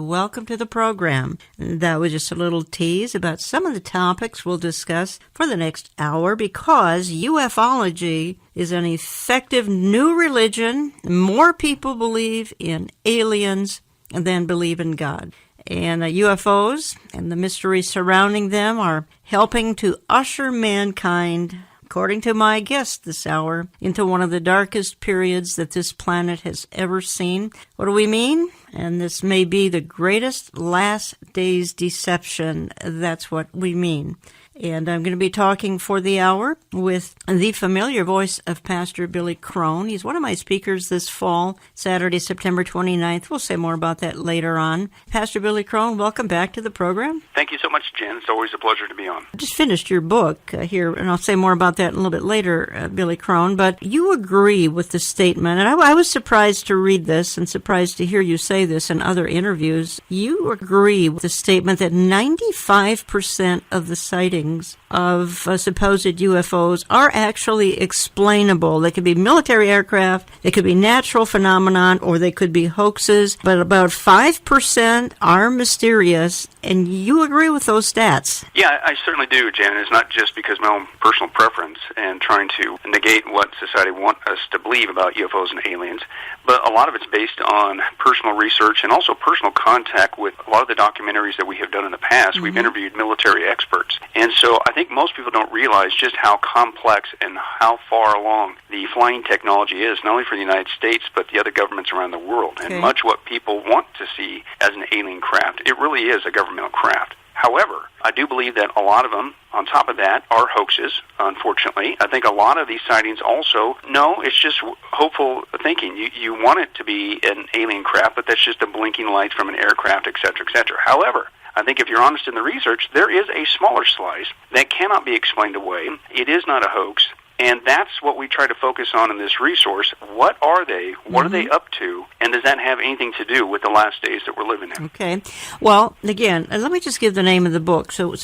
welcome to the program. That was just a little tease about some of the topics we'll discuss for the next hour, because ufology is an effective new religion. More people believe in aliens than believe in God. And UFOs and the mysteries surrounding them are helping to usher mankind, according to my guest this hour, into one of the darkest periods that this planet has ever seen. What do we mean? And this may be the greatest last days deception. That's what we mean. And I'm going to be talking for the hour with the familiar voice of Pastor Billy Crone. He's one of my speakers this fall, Saturday, September 29th. We'll say more about that later on. Pastor Billy Crone, welcome back to the program. Thank you so much, Jen. It's always a pleasure to be on. I just finished your book here, and I'll say more about that a little bit later, Billy Crone. But you agree with the statement, and I was surprised to read this and surprised to hear you say this in other interviews. You agree with the statement that 95% of the sightings of supposed UFOs are actually explainable. They could be military aircraft, they could be natural phenomenon, or they could be hoaxes, but about 5% are mysterious, and you agree with those stats? Yeah, I certainly do, Jan. It's not just because of my own personal preference and trying to negate what society wants us to believe about UFOs and aliens, but a lot of it's based on personal research and also personal contact with a lot of the documentaries that we have done in the past. Mm-hmm. We've interviewed military experts. And so I think most people don't realize just how complex and how far along the flying technology is, not only for the United States, but the other governments around the world. Okay. And much what people want to see as an alien craft, it really is a governmental craft. However, I do believe that a lot of them, on top of that, are hoaxes, unfortunately. I think a lot of these sightings also, no, it's just hopeful thinking. You want it to be an alien craft, but that's just the blinking lights from an aircraft, et cetera, et cetera. However, I think if you're honest in the research, there is a smaller slice that cannot be explained away. It is not a hoax. And that's what we try to focus on in this resource. What are they? What are they up to? And does that have anything to do with the last days that we're living in? Okay. Well, again, let me just give the name of the book so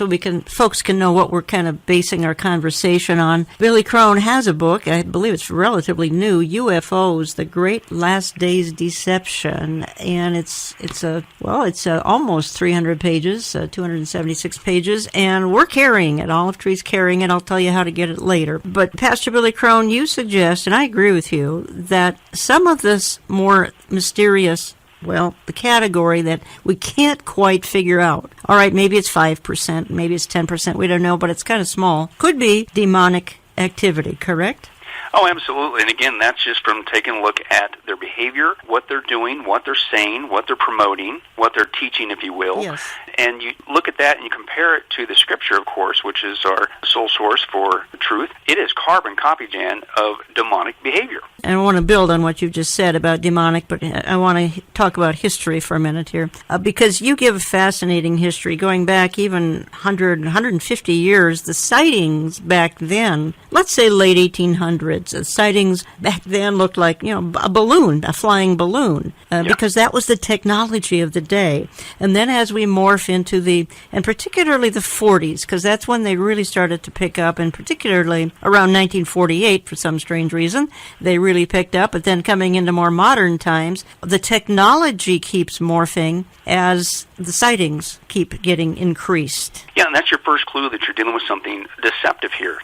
folks can know what we're kind of basing our conversation on. Billy Crone has a book. I believe it's relatively new, UFOs, The Great Last Days Deception. And it's almost 300 pages, 276 pages. And we're carrying it. Olive Tree's carrying it. I'll tell you how to get it later. But Pastor Billy Crone, you suggest, and I agree with you, that some of this more mysterious, the category that we can't quite figure out. All right, maybe it's 5%, maybe it's 10%, we don't know, but it's kind of small. Could be demonic activity, correct? Oh, absolutely. And again, that's just from taking a look at their behavior, what they're doing, what they're saying, what they're promoting, what they're teaching, if you will. Yes. And you look at that and you compare it to the Scripture, of course, which is our sole source for the truth. It is carbon copy, Jan, of demonic behavior. And I want to build on what you've just said about demonic, but I want to talk about history for a minute here, because you give a fascinating history going back even 150 years. The sightings back then, let's say late 1800s, the sightings back then looked like, a balloon, a flying balloon, because that was the technology of the day. And then as we morph into and particularly the 40s, because that's when they really started to pick up, and particularly around 1948, for some strange reason, they really picked up. But then coming into more modern times, the technology keeps morphing as the sightings keep getting increased. Yeah, and that's your first clue that you're dealing with something deceptive here.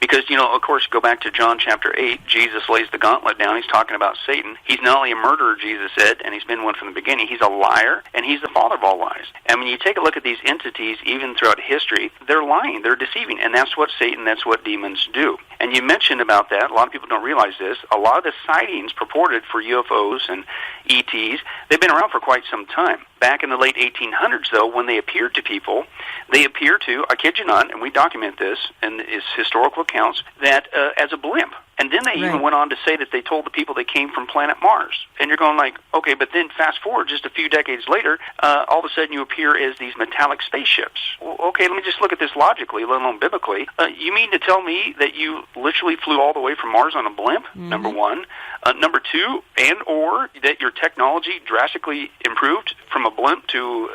Because, of course, go back to John chapter 8, Jesus lays the gauntlet down. He's talking about Satan. He's not only a murderer, Jesus said, and he's been one from the beginning, he's a liar, and he's the father of all lies. And when you take a look at these entities, even throughout history, they're lying, they're deceiving, and that's what Satan, that's what demons do. And you mentioned about that, a lot of people don't realize this, a lot of the sightings purported for UFOs and ETs, they've been around for quite some time. Back in the late 1800s, though, when they appeared to people, they appeared to, I kid you not, and we document this in its historical accounts, that as a blimp. And then they even went on to say that they told the people they came from planet Mars. And you're going like, okay, but then fast forward just a few decades later, all of a sudden you appear as these metallic spaceships. Well, okay, let me just look at this logically, let alone biblically. You mean to tell me that you literally flew all the way from Mars on a blimp, number one? Number two, and or that your technology drastically improved from a blimp to,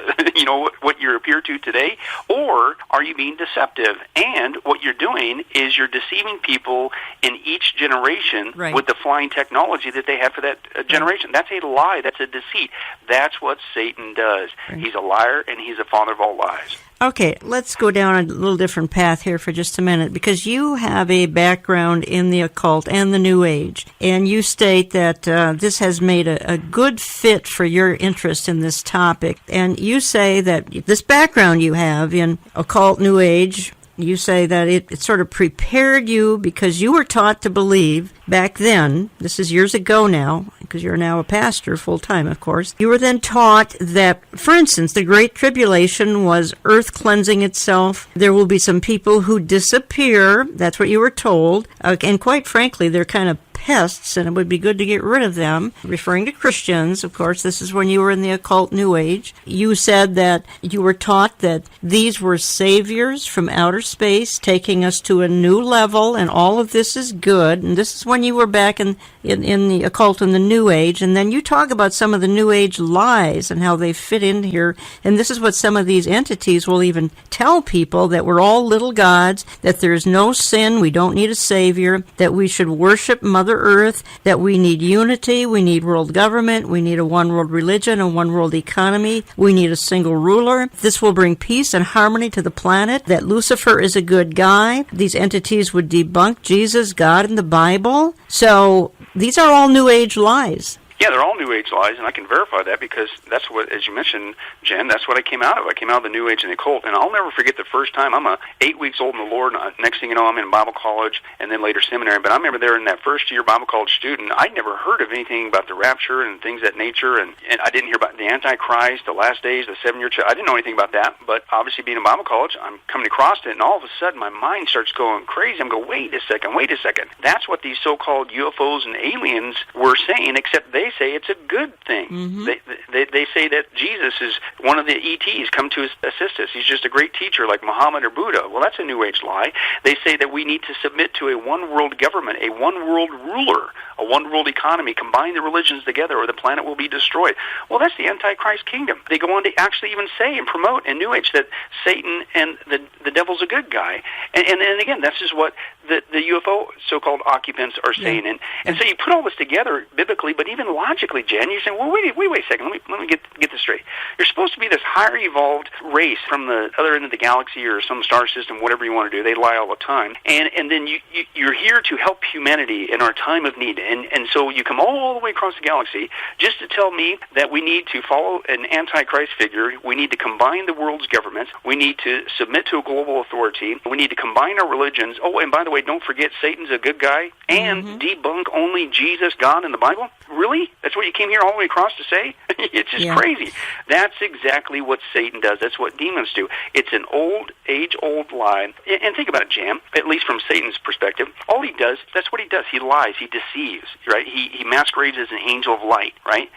what you appear to today, or are you being deceptive? And what you're doing is you're deceiving people in each generation with the flying technology that they have for that generation. That's a lie. That's a deceit. That's what Satan does. He's a liar, and he's the father of all lies. Okay, let's go down a little different path here for just a minute, because you have a background in the occult and the New Age, and you state that this has made a good fit for your interest in this topic. And you say that this background you have in occult, New Age, you say that it sort of prepared you because you were taught to believe back then, this is years ago now, because you're now a pastor full-time, of course, you were then taught that, for instance, the Great Tribulation was earth cleansing itself. There will be some people who disappear. That's what you were told. And quite frankly, they're kind of pests, and it would be good to get rid of them. Referring to Christians, of course, this is when you were in the occult New Age. You said that you were taught that these were saviors from outer space, taking us to a new level, and all of this is good. And this is when you were back in the occult and the New Age. And then you talk about some of the New Age lies and how they fit in here. And this is what some of these entities will even tell people, that we're all little gods, that there's no sin, we don't need a savior, that we should worship Mother Earth, that we need unity, we need world government, we need a one world religion, a one world economy, we need a single ruler. This will bring peace and harmony to the planet, that Lucifer is a good guy. These entities would debunk Jesus, God, and the Bible. So these are all New Age lies. Yeah, they're all New Age lies, and I can verify that because that's what, as you mentioned, Jen, that's what I came out of. I came out of the New Age and the occult, and I'll never forget the first time. I'm 8 weeks old in the Lord, and next thing you know, I'm in Bible college and then later seminary. But I remember there in that first year Bible college student, I'd never heard of anything about the rapture and things of that nature, and I didn't hear about the Antichrist, the last days, the 7-year church. I didn't know anything about that, but obviously being in Bible college, I'm coming across it, and all of a sudden my mind starts going crazy. I'm going, wait a second. That's what these so-called UFOs and aliens were saying, except they say it's a good thing. Mm-hmm. They say that Jesus is one of the ETs come to assist us. He's just a great teacher like Muhammad or Buddha. Well, that's a New Age lie. They say that we need to submit to a one-world government, a one-world ruler, a one-world economy, combine the religions together or the planet will be destroyed. Well, that's the Antichrist kingdom. They go on to actually even say and promote in New Age that Satan and the devil's a good guy. And again, that's just what the UFO so-called occupants are saying. Yeah. And so you put all this together biblically, but even logically, Jen, you're saying, well, wait a second, let me get this straight. You're supposed to be this higher evolved race from the other end of the galaxy or some star system, whatever you want to do. They lie all the time. And then you're here to help humanity in our time of need. And so you come all the way across the galaxy just to tell me that we need to follow an Antichrist figure, we need to combine the world's governments, we need to submit to a global authority, we need to combine our religions. Oh, and by the way, don't forget Satan's a good guy, and debunk only Jesus, God, and the Bible? Really? That's what you came here all the way across to say? It's just crazy. That's exactly what Satan does. That's what demons do. It's an age-old lie. And think about it, Jan, at least from Satan's perspective. All he does, that's what he does. He lies. He deceives, right? He masquerades as an angel of light, right?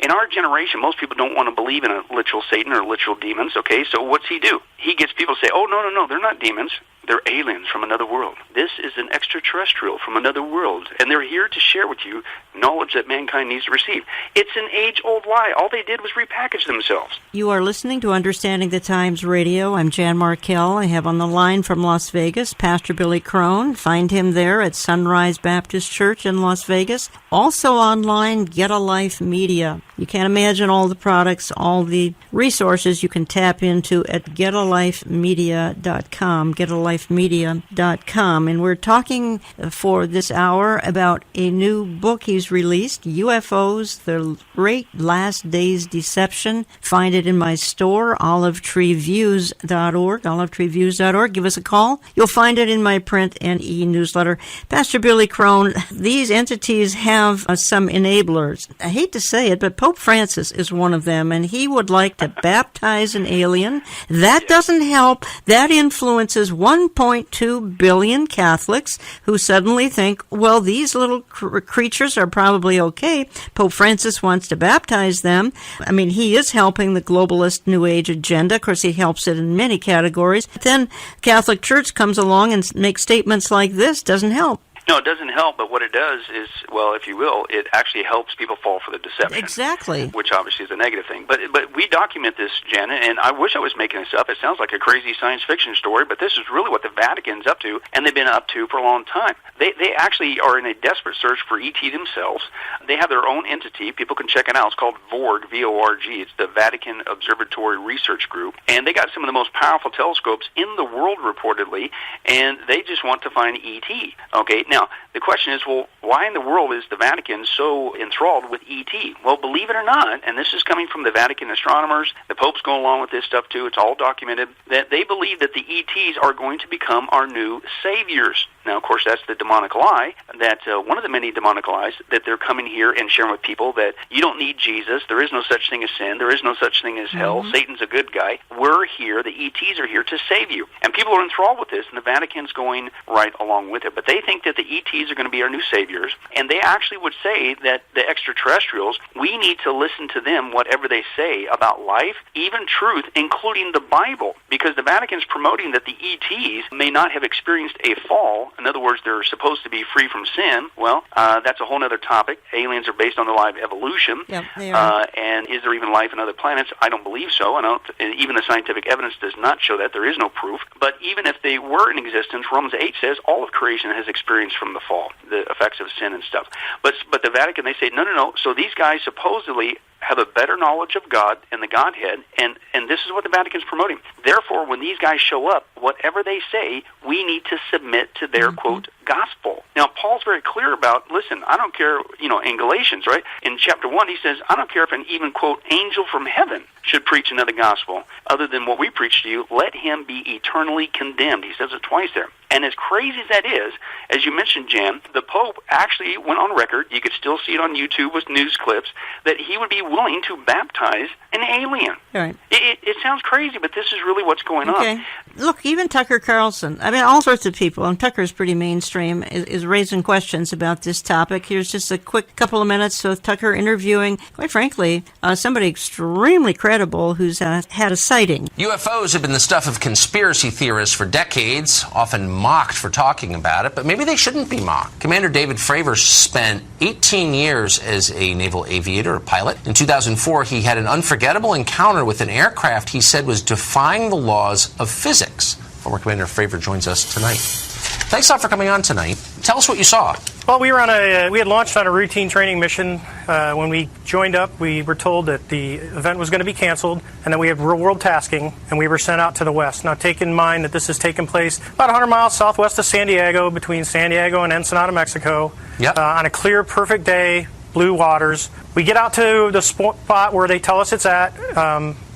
In our generation, most people don't want to believe in a literal Satan or literal demons, okay? So what's he do? He gets people to say, oh, no, they're not demons. They're aliens from another world. This is an extraterrestrial from another world, and they're here to share with you knowledge that mankind needs to receive. It's an age-old lie. All they did was repackage themselves. You are listening to Understanding the Times Radio. I'm Jan Markell. I have on the line from Las Vegas Pastor Billy Crone. Find him there at Sunrise Baptist Church in Las Vegas. Also online, Get a Life Media. You can't imagine all the products, all the resources you can tap into at getalifemedia.com, getalifemedia.com. And we're talking for this hour about a new book he's released, UFOs, The Great Last Days Deception. Find it in my store, olivetreeviews.org, olivetreeviews.org. Give us a call. You'll find it in my print and e-newsletter. Pastor Billy Crone, these entities have some enablers. I hate to say it, but Pope Francis is one of them, and he would like to baptize an alien. That doesn't help. That influences 1.2 billion Catholics who suddenly think, well, these little creatures are probably okay. Pope Francis wants to baptize them. I mean, he is helping the globalist New Age agenda. Of course, he helps it in many categories. But then Catholic Church comes along and makes statements like this. Doesn't help. No, it doesn't help, but what it does is, well, if you will, it actually helps people fall for the deception. Exactly. Which obviously is a negative thing. But we document this, Janet, and I wish I was making this up. It sounds like a crazy science fiction story, but this is really what the Vatican's up to, and they've been up to for a long time. They actually are in a desperate search for ET themselves. They have their own entity. People can check it out. It's called VORG, V-O-R-G. It's the Vatican Observatory Research Group. And they got some of the most powerful telescopes in the world, reportedly, and they just want to find ET. Okay, now, the question is, well, why in the world is the Vatican so enthralled with ET? Well, believe it or not, and this is coming from the Vatican astronomers, the Pope's going along with this stuff too, it's all documented, that they believe that the ETs are going to become our new saviors. Now, of course, that's the demonic lie, that one of the many demonic lies, that they're coming here and sharing with people that you don't need Jesus, there is no such thing as sin, there is no such thing as hell, Satan's a good guy, we're here, the ETs are here to save you. And people are enthralled with this, and the Vatican's going right along with it. But they think that the ETs are going to be our new saviors, and they actually would say that the extraterrestrials, we need to listen to them, whatever they say about life, even truth, including the Bible, because the Vatican's promoting that the ETs may not have experienced a fall. In other words, they're supposed to be free from sin. Well, that's a whole other topic. Aliens are based on the lie of evolution. Yep, they are. And is there even life on other planets? I don't believe so. Even the scientific evidence does not show that. There is no proof. But even if they were in existence, Romans 8 says all of creation has experienced from the fall, the effects of sin and stuff. But the Vatican, they say, no. So these guys supposedly have a better knowledge of God and the Godhead, and this is what the Vatican's promoting. Therefore, when these guys show up, whatever they say, we need to submit to their, quote, gospel. Now, Paul's very clear about, listen, I don't care, in Galatians, right? In chapter 1, he says, I don't care if an even, quote, angel from heaven should preach another gospel other than what we preach to you, let him be eternally condemned. He says it twice there. And as crazy as that is, as you mentioned, Jan, the Pope actually went on record, you could still see it on YouTube with news clips, that he would be willing to baptize an alien. Right. It sounds crazy, but this is really what's going on. Look, even Tucker Carlson, all sorts of people, and Tucker's pretty mainstream, is raising questions about this topic. Here's just a quick couple of minutes with Tucker interviewing, quite frankly, somebody extremely credible who's had a sighting. UFOs have been the stuff of conspiracy theorists for decades, often mocked for talking about it, but maybe they shouldn't be mocked. Commander David Fravor spent 18 years as a naval aviator, a pilot. In 2004, he had an unforgettable encounter with an aircraft he said was defying the laws of physics. Former Commander Fravor joins us tonight. Thanks a lot for coming on tonight. Tell us what you saw. Well, we had launched on a routine training mission. When we joined up, we were told that the event was going to be canceled and that we had real-world tasking, and we were sent out to the west. Now, take in mind that this has taken place about 100 miles southwest of San Diego, between San Diego and Ensenada, Mexico, on a clear, perfect day, blue waters. We get out to the spot where they tell us it's at.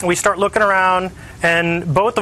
We start looking around, and both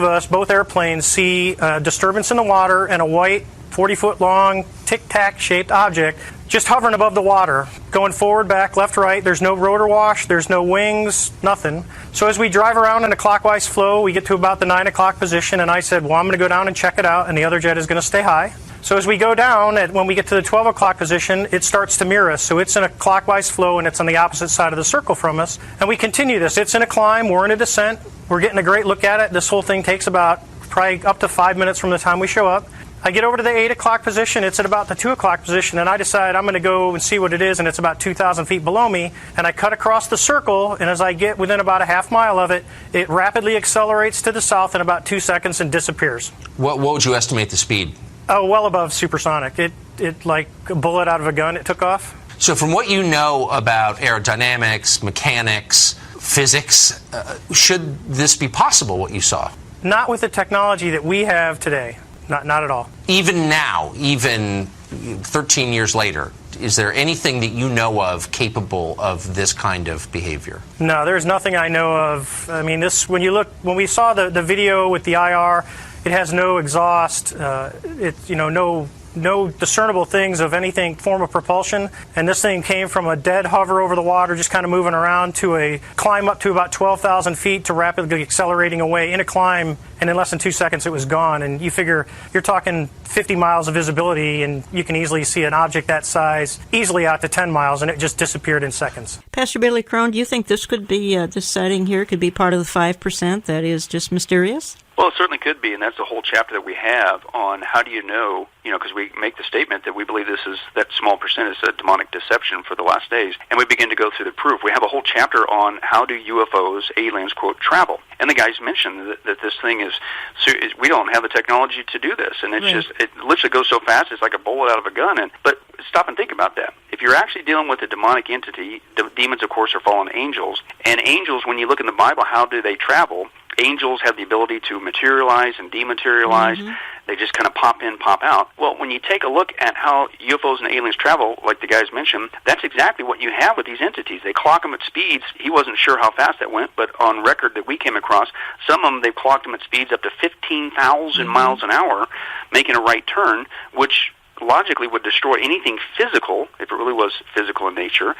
airplanes see a disturbance in the water and a white 40-foot-long, tic-tac-shaped object just hovering above the water, going forward, back, left, right. There's no rotor wash, there's no wings, nothing. So as we drive around in a clockwise flow, we get to about the 9 o'clock position, and I said, well, I'm going to go down and check it out, and the other jet is going to stay high. So as we go down, when we get to the 12 o'clock position, it starts to mirror us. So it's in a clockwise flow, and it's on the opposite side of the circle from us. And we continue this. It's in a climb. We're in a descent. We're getting a great look at it. This whole thing takes about probably up to 5 minutes from the time we show up. I get over to the 8 o'clock position. It's at about the 2 o'clock position, and I decide I'm going to go and see what it is, and it's about 2,000 feet below me. And I cut across the circle, and as I get within about a half mile of it, it rapidly accelerates to the south in about 2 seconds and disappears. What would you estimate the speed? Oh, well above supersonic. It like a bullet out of a gun, it took off. So from what you know about aerodynamics, mechanics, physics, should this be possible, what you saw? Not with the technology that we have today. Not at all. Even now, even 13 years later, is there anything that you know of capable of this kind of behavior? No, there's nothing I know of. I mean, when we saw the video with the IR, it has no exhaust, no discernible things of anything form of propulsion, and this thing came from a dead hover over the water, just kind of moving around, to a climb up to about 12,000 feet to rapidly accelerating away in a climb and in less than 2 seconds it was gone. And you figure you're talking 50 miles of visibility, and you can easily see an object that size easily out to 10 miles, and it just disappeared in seconds. Pastor Billy Crone, do you think this could be, this sighting here could be part of the 5% that is just mysterious? Well, it certainly could be, and that's the whole chapter that we have on how do you know, because we make the statement that we believe that small percent is a demonic deception for the last days, and we begin to go through the proof. We have a whole chapter on how do UFOs, aliens, quote, travel. And the guys mentioned that this thing is, we don't have the technology to do this, and it's just, it literally goes so fast, it's like a bullet out of a gun. But stop and think about that. If you're actually dealing with a demonic entity, demons, of course, are fallen angels, and angels, when you look in the Bible, how do they travel? Angels have the ability to materialize and dematerialize. Mm-hmm. They just kind of pop in, pop out. Well, when you take a look at how UFOs and aliens travel, like the guys mentioned, that's exactly what you have with these entities. They clock them at speeds. He wasn't sure how fast that went, but on record that we came across, some of them, they've clocked them at speeds up to 15,000 miles an hour, making a right turn, which logically would destroy anything physical, if it really was physical in nature.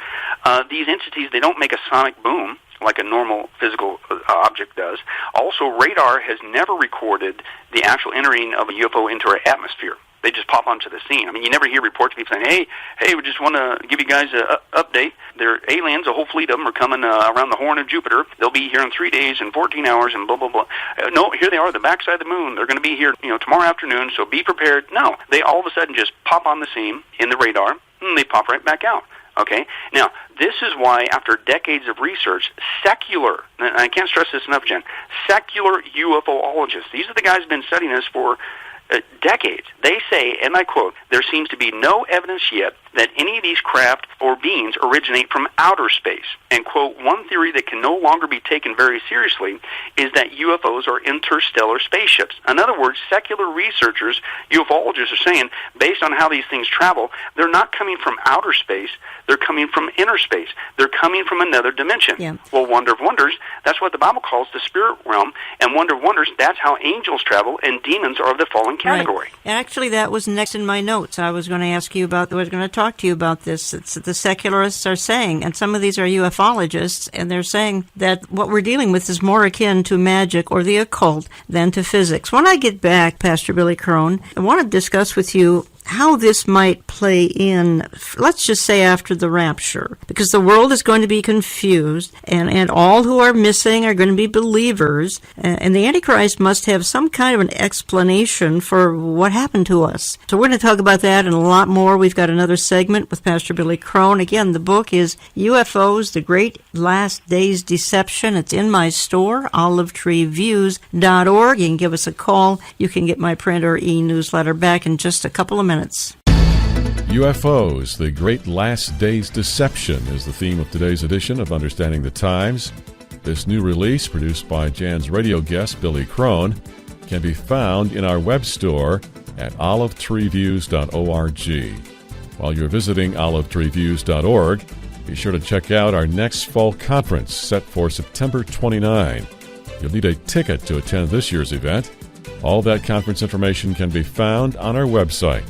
These entities, they don't make a sonic boom like a normal physical object does. Also, radar has never recorded the actual entering of a UFO into our atmosphere. They just pop onto the scene. I mean, you never hear reports of people saying, hey, we just want to give you guys an update. They're aliens, a whole fleet of them are coming around the horn of Jupiter. They'll be here in 3 days and 14 hours and blah, blah, blah. No, here they are, the backside of the moon. They're going to be here, tomorrow afternoon, so be prepared. No, they all of a sudden just pop on the scene in the radar, and they pop right back out. Okay? Now, this is why, after decades of research, secular, and I can't stress this enough, Jen, secular UFOologists, these are the guys who've been studying this for decades. They say, and I quote, there seems to be no evidence yet that any of these craft or beings originate from outer space. And, quote, one theory that can no longer be taken very seriously is that UFOs are interstellar spaceships. In other words, secular researchers, UFOologists are saying, based on how these things travel, they're not coming from outer space, they're coming from inner space. They're coming from another dimension. Yeah. Well, wonder of wonders, that's what the Bible calls the spirit realm, and wonder of wonders, that's how angels travel, and demons are of the fallen category. Right. Actually, that was next in my notes. I was going to ask you about, I was going to talk to you about this. It's the secularists are saying, and some of these are ufologists, and they're saying that what we're dealing with is more akin to magic or the occult than to physics. When I get back, Pastor Billy Crone, I want to discuss with you how this might play in, let's just say after the rapture, because the world is going to be confused, and all who are missing are going to be believers, and the Antichrist must have some kind of an explanation for what happened to us. So we're going to talk about that and a lot more. We've got another segment with Pastor Billy Crone. Again, the book is UFOs, The Great Last Days Deception. It's in my store, olivetreeviews.org. You can give us a call. You can get my print or e-newsletter back in just a couple of minutes. UFOs, The Great Last Days Deception is the theme of today's edition of Understanding the Times. This new release, produced by Jan's radio guest, Billy Crone, can be found in our web store at olivetreeviews.org. While you're visiting olivetreeviews.org, be sure to check out our next fall conference set for September 29. You'll need a ticket to attend this year's event. All that conference information can be found on our website.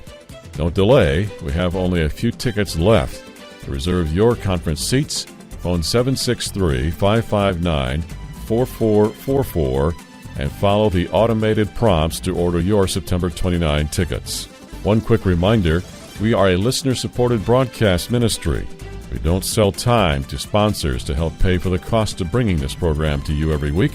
Don't delay, we have only a few tickets left. To reserve your conference seats, phone 763-559-4444 and follow the automated prompts to order your September 29 tickets. One quick reminder, we are a listener-supported broadcast ministry. We don't sell time to sponsors to help pay for the cost of bringing this program to you every week.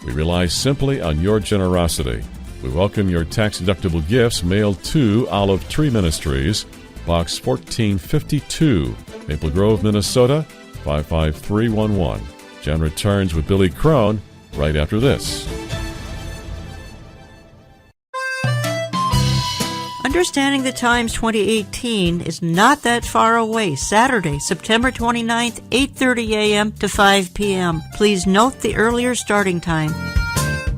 We rely simply on your generosity. We welcome your tax-deductible gifts mailed to Olive Tree Ministries, Box 1452, Maple Grove, Minnesota, 55311. Jen returns with Billy Crone right after this. Understanding the Times 2018 is not that far away. Saturday, September 29th, 8:30 a.m. to 5 p.m. Please note the earlier starting time.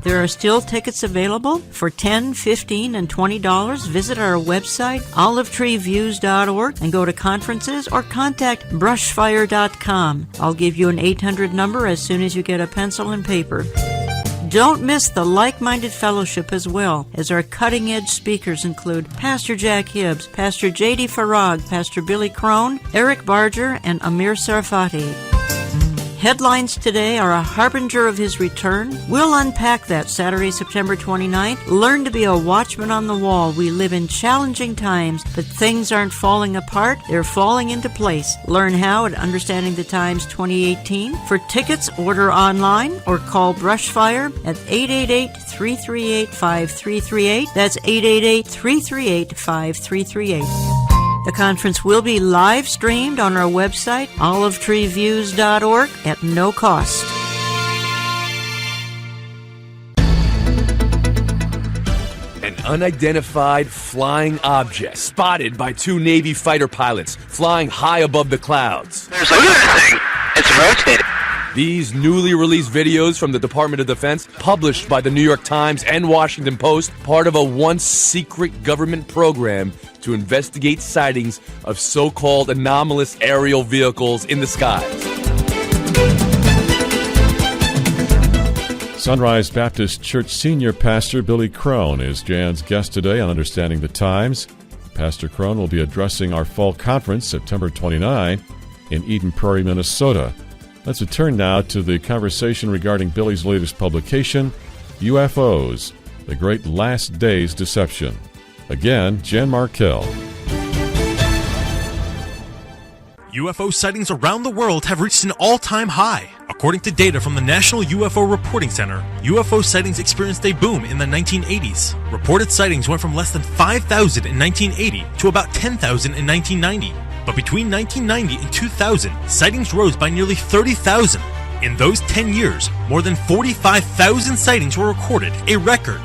There are still tickets available for $10, $15, and $20. Visit our website, olivetreeviews.org, and go to conferences or contact brushfire.com. I'll give you an 800 number as soon as you get a pencil and paper. Don't miss the like-minded fellowship as well, as our cutting-edge speakers include Pastor Jack Hibbs, Pastor J.D. Farag, Pastor Billy Crone, Eric Barger, and Amir Sarfati. Headlines today are a harbinger of his return. We'll unpack that Saturday, September 29th. Learn to be a watchman on the wall. We live in challenging times, but things aren't falling apart. They're falling into place. Learn how at Understanding the Times 2018. For tickets, order online or call Brushfire at 888-338-5338. That's 888-338-5338. The conference will be live streamed on our website, olivetreeviews.org, at no cost. An unidentified flying object spotted by two Navy fighter pilots flying high above the clouds. Look at this thing. It's rotating. These newly released videos from the Department of Defense, published by the New York Times and Washington Post, part of a once secret government program to investigate sightings of so-called anomalous aerial vehicles in the skies. Sunrise Baptist Church Senior Pastor Billy Crone is Jan's guest today on Understanding the Times. Pastor Crone will be addressing our fall conference September 29 in Eden Prairie, Minnesota. Let's return now to the conversation regarding Billy's latest publication, UFOs, The Great Last Days Deception. Again, Jan Markell. UFO sightings around the world have reached an all-time high. According to data from the National UFO Reporting Center, UFO sightings experienced a boom in the 1980s. Reported sightings went from less than 5,000 in 1980 to about 10,000 in 1990. But between 1990 and 2000, sightings rose by nearly 30,000. In those 10 years, more than 45,000 sightings were recorded, a record.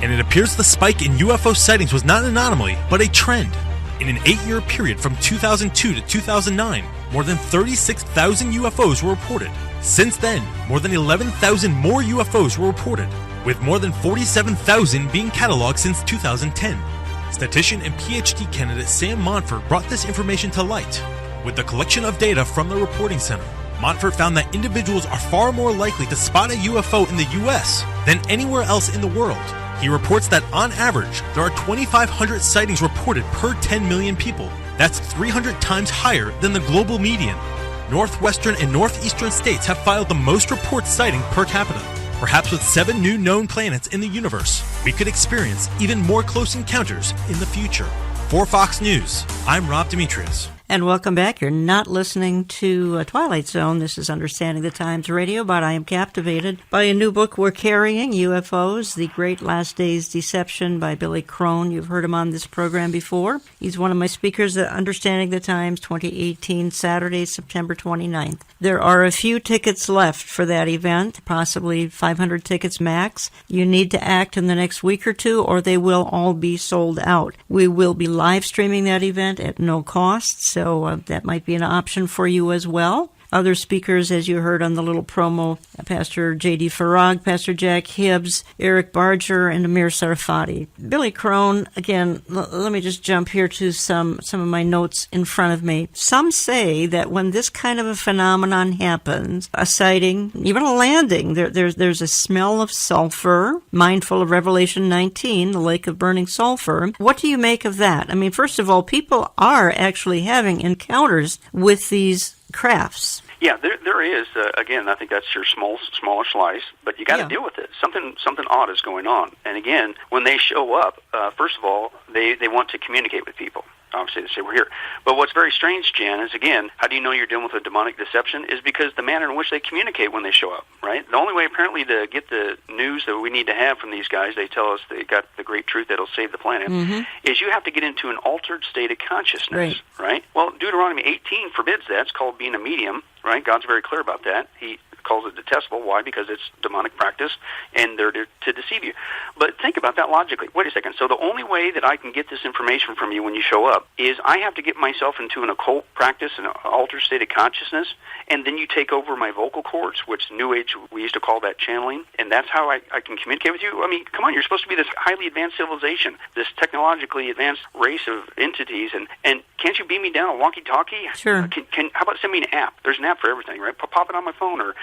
And it appears the spike in UFO sightings was not an anomaly, but a trend. In an 8-year period from 2002 to 2009, more than 36,000 UFOs were reported. Since then, more than 11,000 more UFOs were reported, with more than 47,000 being cataloged since 2010. Statistician and PhD candidate Sam Montfort brought this information to light. With the collection of data from the reporting center, Montfort found that individuals are far more likely to spot a UFO in the U.S. than anywhere else in the world. He reports that on average, there are 2,500 sightings reported per 10 million people. That's 300 times higher than the global median. Northwestern and northeastern states have filed the most reports citing per capita. Perhaps with 7 new known planets in the universe, we could experience even more close encounters in the future. For Fox News, I'm Rob Demetrius. And welcome back. You're not listening to Twilight Zone. This is Understanding the Times Radio, but I am captivated by a new book we're carrying, UFOs, The Great Last Days Deception by Billy Crone. You've heard him on this program before. He's one of my speakers at Understanding the Times 2018, Saturday, September 29th. There are a few tickets left for that event, possibly 500 tickets max. You need to act in the next week or two, or they will all be sold out. We will be live streaming that event at no cost, so that might be an option for you as well. Other speakers, as you heard on the little promo, Pastor J.D. Farag, Pastor Jack Hibbs, Eric Barger, and Amir Sarfati. Billy Crone, again, let me just jump here to some of my notes in front of me. Some say that when this kind of a phenomenon happens, a sighting, even a landing, there's a smell of sulfur, mindful of Revelation 19, the lake of burning sulfur. What do you make of that? I mean, first of all, people are actually having encounters with these crafts. Yeah, there is. Again, I think that's your smaller slice, but you got to deal with it. Something odd is going on. And again, when they show up, first of all, they want to communicate with people. Obviously, they say, we're here. But what's very strange, Jan, is, again, how do you know you're dealing with a demonic deception? Is because the manner in which they communicate when they show up, right? The only way, apparently, to get the news that we need to have from these guys, they tell us they got the great truth that'll save the planet, is you have to get into an altered state of consciousness, right? Well, Deuteronomy 18 forbids that. It's called being a medium, right? God's very clear about that. He calls it detestable. Why? Because it's demonic practice, and they're to deceive you. But think about that logically. Wait a second. So the only way that I can get this information from you when you show up is I have to get myself into an occult practice, an altered state of consciousness, and then you take over my vocal cords, which New Age, we used to call that channeling, and that's how I can communicate with you? I mean, come on, you're supposed to be this highly advanced civilization, this technologically advanced race of entities, and can't you beam me down a walkie-talkie? Sure. How about send me an app? There's an app for everything, right? Pop it on my phone, or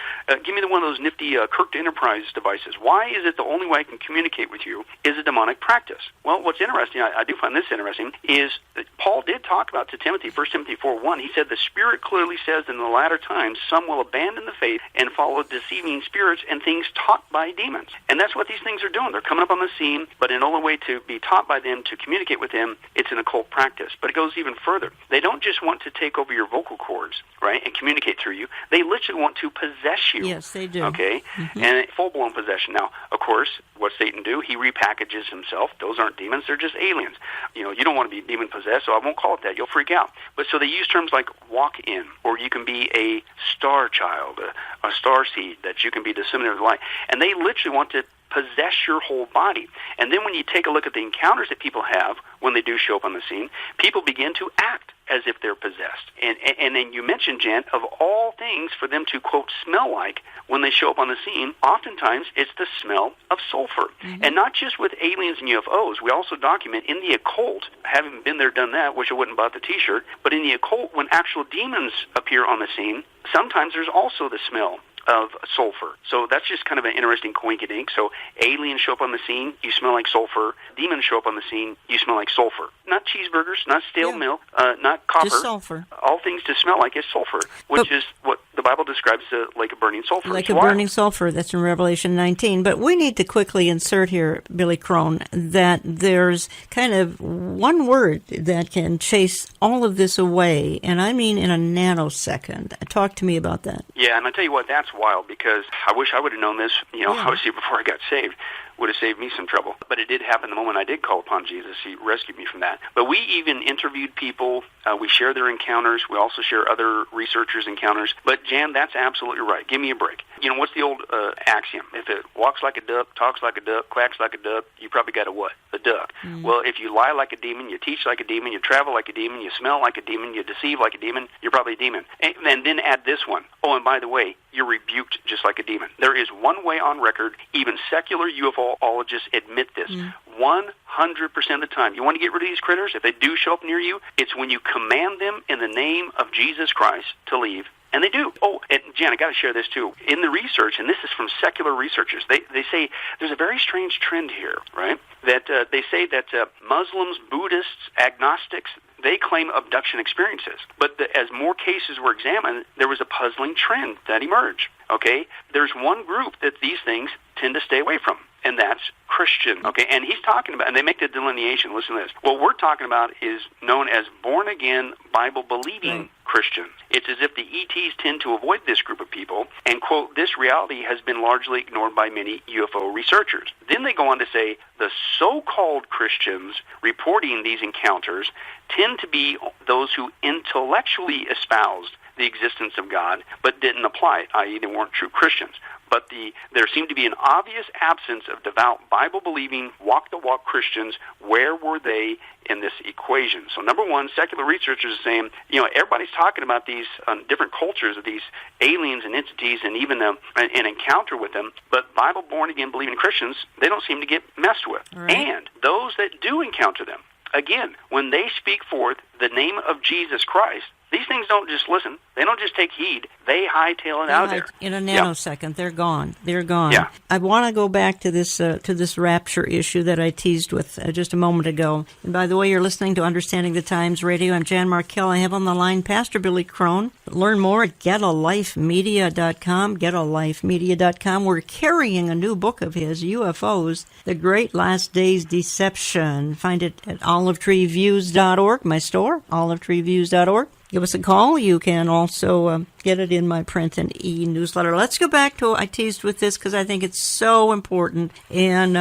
Give me one of those nifty Kirk Enterprise devices. Why is it the only way I can communicate with you is a demonic practice? Well, what's interesting, I do find this interesting, is that Paul did talk about to Timothy, 1 Timothy 4:1. He said, the Spirit clearly says in the latter times some will abandon the faith and follow deceiving spirits and things taught by demons. And that's what these things are doing. They're coming up on the scene, but in the only way to be taught by them, to communicate with them, it's an occult practice. But it goes even further. They don't just want to take over your vocal cords, right, and communicate through you. They literally want to possess you. Yes, they do. Okay? And full-blown possession. Now, of course, what Satan do? He repackages himself. Those aren't demons. They're just aliens. You don't want to be demon-possessed, so I won't call it that. You'll freak out. But so they use terms like walk-in, or you can be a star child, a star seed, that you can be disseminator of the light. And they literally want to possess your whole body. And then when you take a look at the encounters that people have when they do show up on the scene, people begin to act as if they're possessed. And then you mentioned, Jan, of all things for them to, quote, smell like when they show up on the scene, oftentimes it's the smell of sulfur. And not just with aliens and UFOs. We also document in the occult, having been there, done that, wish I wouldn't bought the T-shirt, but in the occult, when actual demons appear on the scene, sometimes there's also the smell of sulfur. So that's just kind of an interesting coinkydink. So aliens show up on the scene, you smell like sulfur. Demons show up on the scene, you smell like sulfur. Not cheeseburgers, not stale milk, not copper. Just sulfur. All things to smell like is sulfur, which is what the Bible describes as like a burning sulfur. Like a burning sulfur, that's in Revelation 19. But we need to quickly insert here, Billy Crone, that there's kind of one word that can chase all of this away, and I mean in a nanosecond. Talk to me about that. Yeah, and I tell you what, that's wild, because I wish I would have known this, obviously before I got saved. Would have saved me some trouble. But it did happen the moment I did call upon Jesus. He rescued me from that. But we even interviewed people. We share their encounters. We also share other researchers' encounters. But, Jan, that's absolutely right. Give me a break. What's the old axiom? If it walks like a duck, talks like a duck, quacks like a duck, you probably got a what? A duck. Well, if you lie like a demon, you teach like a demon, you travel like a demon, you smell like a demon, you deceive like a demon, you're probably a demon. And then add this one. Oh, and by the way, you're rebuked just like a demon. There is one way on record, even secular UFOologists admit this. 100% of the time. You want to get rid of these critters? If they do show up near you, it's when you command them in the name of Jesus Christ to leave. And they do. Oh, and Jan, I got to share this too. In the research, and this is from secular researchers, they say there's a very strange trend here, right? That they say that Muslims, Buddhists, agnostics, they claim abduction experiences. But as more cases were examined, there was a puzzling trend that emerged. Okay? There's one group that these things tend to stay away from, and that's Christian. Okay? And he's talking about, and they make the delineation, listen to this. What we're talking about is known as born-again, Bible-believing Christians. It's as if the ETs tend to avoid this group of people, and, quote, this reality has been largely ignored by many UFO researchers. Then they go on to say the so-called Christians reporting these encounters tend to be those who intellectually espoused the existence of God, but didn't apply it, i.e. they weren't true Christians. But there seemed to be an obvious absence of devout, Bible-believing, walk-the-walk Christians. Where were they in this equation? So number one, secular researchers are saying, everybody's talking about these different cultures of these aliens and entities and even an encounter with them, but Bible-born-again believing Christians, they don't seem to get messed with. Right. And those that do encounter them, again, when they speak forth the name of Jesus Christ, these things don't just listen. They don't just take heed. They hightail it out of there. In a nanosecond, they're gone. They're gone. Yeah. I want to go back to this rapture issue that I teased with just a moment ago. And by the way, you're listening to Understanding the Times Radio. I'm Jan Markell. I have on the line Pastor Billy Crone. Learn more at getalifemedia.com, getalifemedia.com. We're carrying a new book of his, UFOs, The Great Last Days Deception. Find it at olivetreeviews.org, my store, olivetreeviews.org. Give us a call. You can also get it in my print and e-newsletter. Let's go back to, I teased with this because I think it's so important. And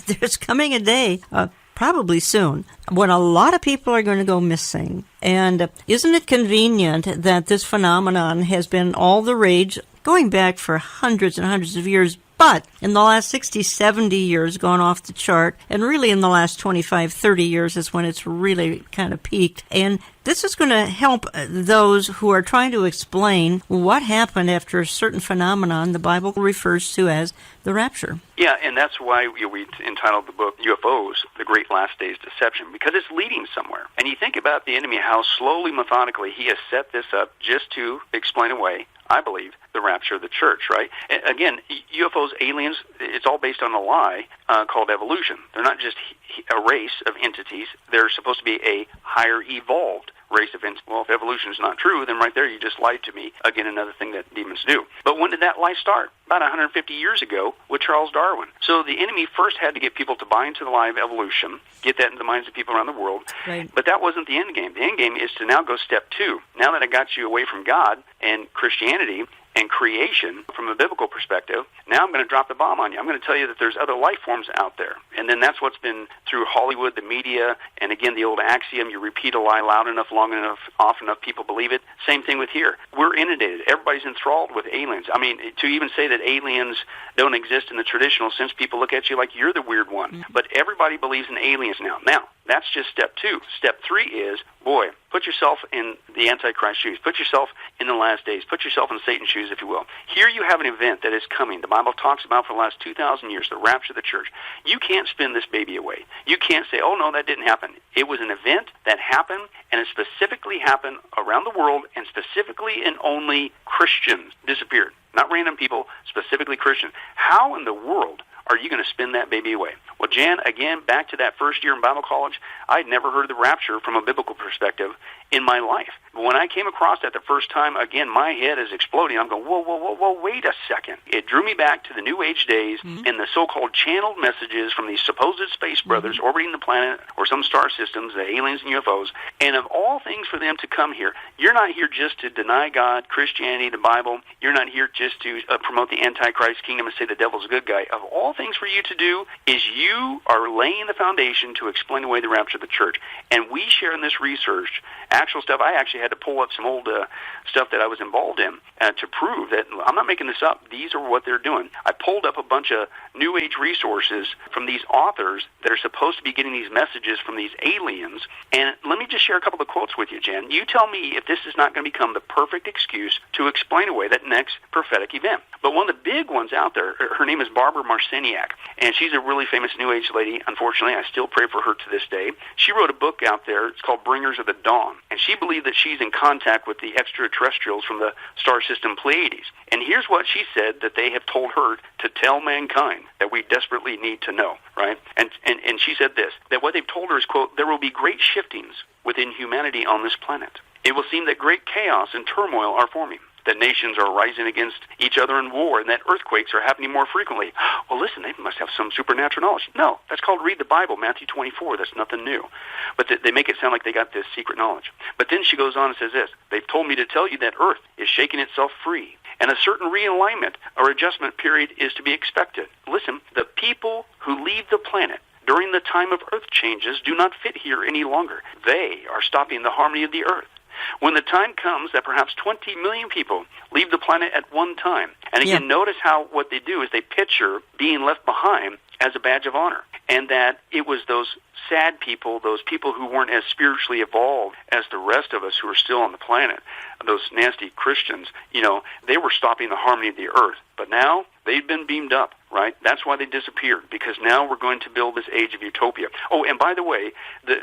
there's coming a day, probably soon, when a lot of people are going to go missing. And isn't it convenient that this phenomenon has been all the rage going back for hundreds and hundreds of years, but in the last 60, 70 years gone off the chart, and really in the last 25, 30 years is when it's really kind of peaked. And this is going to help those who are trying to explain what happened after a certain phenomenon the Bible refers to as the rapture. Yeah, and that's why we entitled the book UFOs, The Great Last Days Deception, because it's leading somewhere. And you think about the enemy, how slowly, methodically, he has set this up just to explain away I believe, the rapture of the church, right? Again, UFOs, aliens, it's all based on a lie called evolution. They're not just a race of entities. They're supposed to be a higher evolved race of entities. Well, if evolution is not true, then right there you just lied to me. Again, another thing that demons do. But when did that lie start? About 150 years ago with Charles Darwin. So the enemy first had to get people to buy into the lie of evolution, get that into the minds of people around the world. Right. But that wasn't the end game. The end game is to now go step 2. Now that I got you away from God and Christianity and creation from a biblical perspective, now I'm going to drop the bomb on you. I'm going to tell you that there's other life forms out there. And then that's what's been through Hollywood, the media, and again, the old axiom, you repeat a lie loud enough, long enough, often enough, people believe it. Same thing with here. We're inundated. Everybody's enthralled with aliens. I mean, to even say that aliens don't exist in the traditional sense, people look at you like you're the weird one. Mm-hmm. But everybody believes in aliens now. Now, that's just step 2. Step 3 is, boy, put yourself in the Antichrist shoes. Put yourself in the last days. Put yourself in Satan's shoes, if you will. Here you have an event that is coming. The Bible talks about for the last 2,000 years, the rapture of the church. You can't spin this baby away. You can't say, oh, no, that didn't happen. It was an event that happened, and it specifically happened around the world, and specifically and only Christians disappeared. Not random people, specifically Christians. How in the world are you going to spin that baby away? Well, Jan, again, back to that first year in Bible college, I'd never heard of the rapture from a biblical perspective in my life. But when I came across that the first time, again, my head is exploding. I'm going, whoa, wait a second. It drew me back to the New Age days and the so-called channeled messages from these supposed space brothers orbiting the planet or some star systems, the aliens and UFOs. And of all things for them to come here, you're not here just to deny God, Christianity, the Bible. You're not here just to promote the Antichrist kingdom and say the devil's a good guy. Of all things for you to do is you are laying the foundation to explain away the rapture of the church. And we share in this research actual stuff. I actually had to pull up some old stuff that I was involved in to prove that I'm not making this up. These are what they're doing. I pulled up a bunch of New Age resources from these authors that are supposed to be getting these messages from these aliens. And let me just share a couple of quotes with you, Jen. You tell me if this is not going to become the perfect excuse to explain away that next prophetic event. But one of the big ones out there, her name is Barbara Marciniak, and she's a really famous New Age lady. Unfortunately, I still pray for her to this day. She wrote a book out there. It's called Bringers of the Dawn, and she believed that she's in contact with the extraterrestrials from the star system Pleiades. And here's what she said that they have told her to tell mankind that we desperately need to know, right? And she said this, that what they've told her is, quote, there will be great shiftings within humanity on this planet. It will seem that great chaos and turmoil are forming, that nations are rising against each other in war, and that earthquakes are happening more frequently. Well, listen, they must have some supernatural knowledge. No, that's called read the Bible, Matthew 24. That's nothing new. But they make it sound like they got this secret knowledge. But then she goes on and says this, they've told me to tell you that Earth is shaking itself free, and a certain realignment or adjustment period is to be expected. Listen, the people who leave the planet during the time of Earth changes do not fit here any longer. They are stopping the harmony of the Earth. When the time comes that perhaps 20 million people leave the planet at one time, and again, notice how what they do is they picture being left behind as a badge of honor, and that it was those sad people, those people who weren't as spiritually evolved as the rest of us who are still on the planet, those nasty Christians, they were stopping the harmony of the earth. But now they've been beamed up, right? That's why they disappeared, because now we're going to build this age of utopia. Oh, and by the way,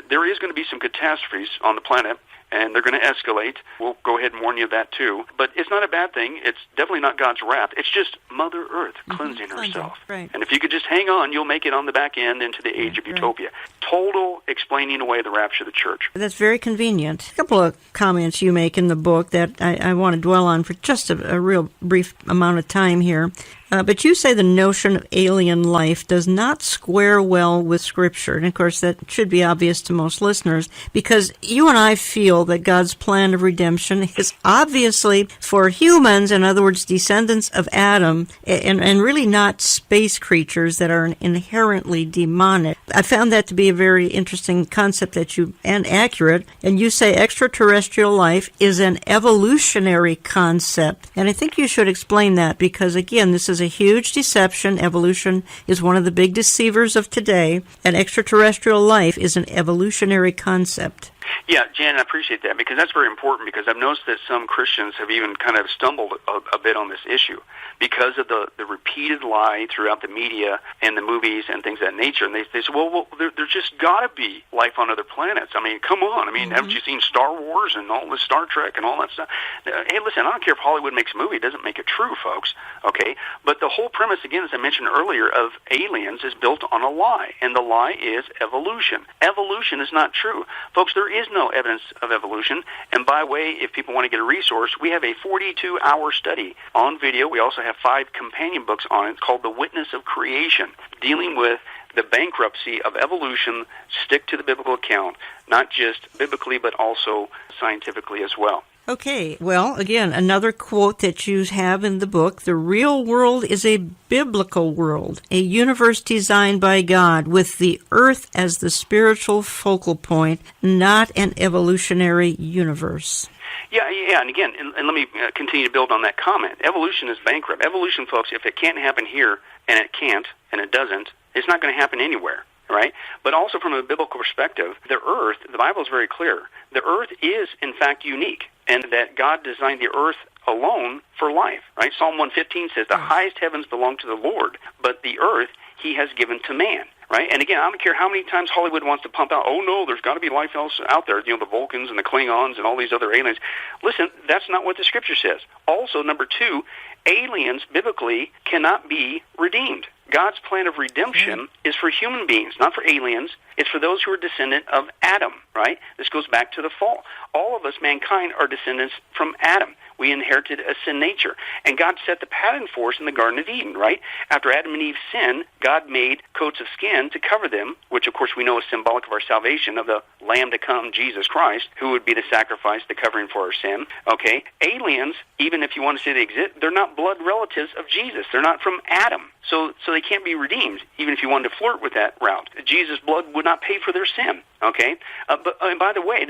there is going to be some catastrophes on the planet, and they're going to escalate. We'll go ahead and warn you of that too. But it's not a bad thing. It's definitely not God's wrath. It's just Mother Earth cleansing herself. Right. And if you could just hang on, you'll make it on the back end into the age of utopia. Total explaining away the rapture of the church. That's very convenient. A couple of comments you make in the book that I want to dwell on for just a real brief amount of time here. But you say the notion of alien life does not square well with Scripture. And, of course, that should be obvious to most listeners, because you and I feel that God's plan of redemption is obviously for humans, in other words, descendants of Adam, and really not space creatures that are inherently demonic. I found that to be a very interesting concept and accurate. And you say extraterrestrial life is an evolutionary concept. And I think you should explain that, because, again, this is a huge deception. Evolution is one of the big deceivers of today, and extraterrestrial life is an evolutionary concept. Yeah, Jan, I appreciate that, because that's very important, because I've noticed that some Christians have even kind of stumbled a bit on this issue because of the repeated lie throughout the media and the movies and things of that nature. And they say, well, there's just got to be life on other planets. I mean, come on. I mean, haven't you seen Star Wars and all this Star Trek and all that stuff? Hey, listen, I don't care if Hollywood makes a movie. It doesn't make it true, folks, okay? But the whole premise, again, as I mentioned earlier, of aliens is built on a lie, and the lie is evolution. Evolution is not true. Folks, there is no evidence of evolution. And by the way, if people want to get a resource, we have a 42-hour study on video. We also have 5 companion books on it called The Witness of Creation, dealing with the bankruptcy of evolution. Stick to the biblical account, not just biblically, but also scientifically as well. Okay, well, again, another quote that you have in the book: the real world is a biblical world, a universe designed by God with the earth as the spiritual focal point, not an evolutionary universe. Yeah, and again, and let me continue to build on that comment. Evolution is bankrupt. Evolution, folks, if it can't happen here, and it can't, and it doesn't, it's not going to happen anywhere. Right? But also from a biblical perspective, the earth, the Bible is very clear, the earth is, in fact, unique, and that God designed the earth alone for life. Right? Psalm 115 says, the highest heavens belong to the Lord, but the earth he has given to man. Right? And again, I don't care how many times Hollywood wants to pump out, oh no, there's got to be life else out there, the Vulcans and the Klingons and all these other aliens. Listen, that's not what the Scripture says. Also, number 2, aliens, biblically, cannot be redeemed. God's plan of redemption is for human beings, not for aliens. It's for those who are descendant of Adam, right? This goes back to the fall. All of us, mankind, are descendants from Adam. We inherited a sin nature. And God set the pattern for us in the Garden of Eden, right? After Adam and Eve sinned, God made coats of skin to cover them, which, of course, we know is symbolic of our salvation, of the Lamb to come, Jesus Christ, who would be the sacrifice, the covering for our sin, okay? Aliens, even if you want to say they exist, they're not blood relatives of Jesus. They're not from Adam. So they can't be redeemed, even if you wanted to flirt with that route. Jesus' blood would not pay for their sin, okay? And by the way,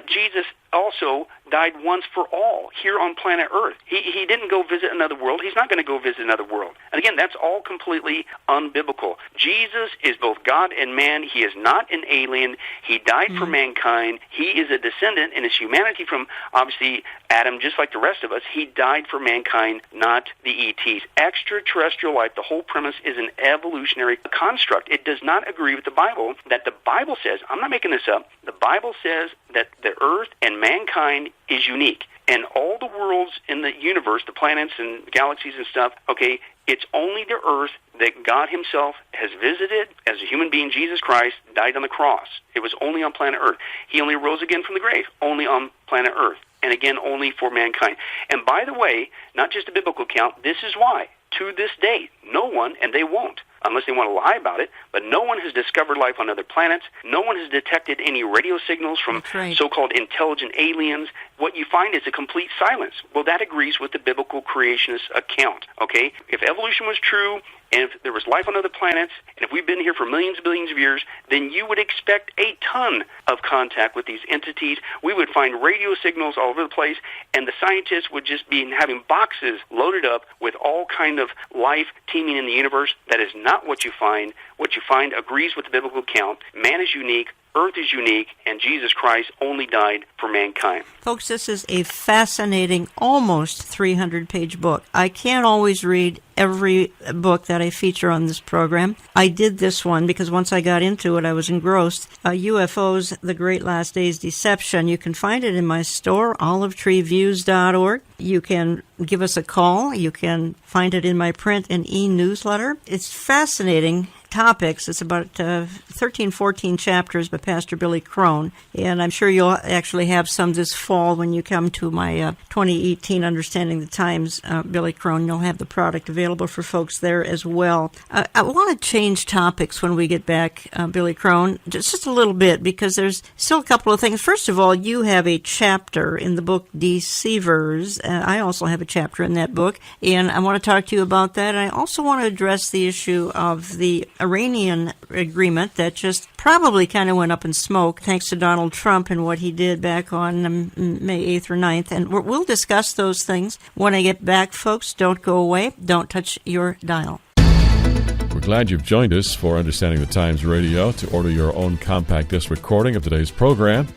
Jesus also died once for all here on planet Earth. He didn't go visit another world. He's not going to go visit another world. And again, that's all completely unbiblical. Jesus is both God and man. He is not an alien. He died for mankind. He is a descendant in his humanity from, obviously, Adam, just like the rest of us. He died for mankind, not the ETs. Extraterrestrial life, the whole premise is an evolutionary construct. It does not agree with the Bible, that the Bible says, I'm not making this up, the Bible says that the earth and mankind is unique. And all the worlds in the universe, the planets and galaxies and stuff, okay, it's only the earth that God himself has visited as a human being. Jesus Christ died on the cross. It was only on planet Earth. He only rose again from the grave, only on planet Earth. And again, only for mankind. And by the way, not just a biblical account, this is why, to this day, no one, and they won't, unless they want to lie about it, but no one has discovered life on other planets. No one has detected any radio signals from so-called intelligent aliens. What you find is a complete silence. Well, that agrees with the biblical creationist account, okay? If evolution was true, and if there was life on other planets, and if we've been here for millions and billions of years, then you would expect a ton of contact with these entities. We would find radio signals all over the place, and the scientists would just be having boxes loaded up with all kind of life teeming in the universe. That is not what you find. What you find agrees with the biblical account. Man is unique. Earth is unique, and Jesus Christ only died for mankind. Folks, this is a fascinating, almost 300-page book. I can't always read every book that I feature on this program. I did this one because once I got into it, I was engrossed. UFOs, The Great Last Days Deception. You can find it in my store, olivetreeviews.org. You can give us a call. You can find it in my print and e-newsletter. It's fascinating topics. It's about 13, 14 chapters by Pastor Billy Crone, and I'm sure you'll actually have some this fall when you come to my 2018 Understanding the Times, Billy Crone. You'll have the product available for folks there as well. I want to change topics when we get back, Billy Crone, just a little bit, because there's still a couple of things. First of all, you have a chapter in the book Deceivers. I also have a chapter in that book, and I want to talk to you about that. And I also want to address the issue of the Iranian agreement that just probably kind of went up in smoke thanks to Donald Trump and what he did back on May 8th or 9th. And we'll discuss those things when I get back, folks. Don't go away. Don't touch your dial. We're glad you've joined us for Understanding the Times Radio. To order your own compact disc recording of today's program,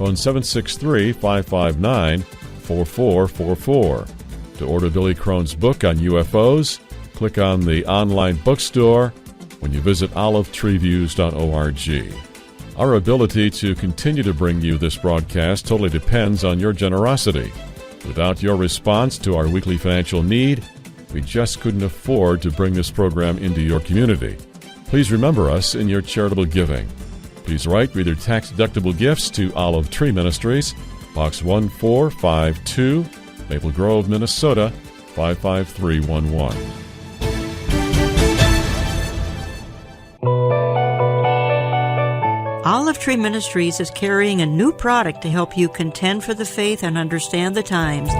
Phone 763-559-4444. To order Billy Crone's book on UFOs, click on the online bookstore when you visit olivetreeviews.org. Our ability to continue to bring you this broadcast totally depends on your generosity. Without your response to our weekly financial need, we just couldn't afford to bring this program into your community. Please remember us in your charitable giving. Please write with your tax-deductible gifts to Olive Tree Ministries, Box 1452, Maple Grove, Minnesota, 55311. Olive Tree Ministries is carrying a new product to help you contend for the faith and understand the times.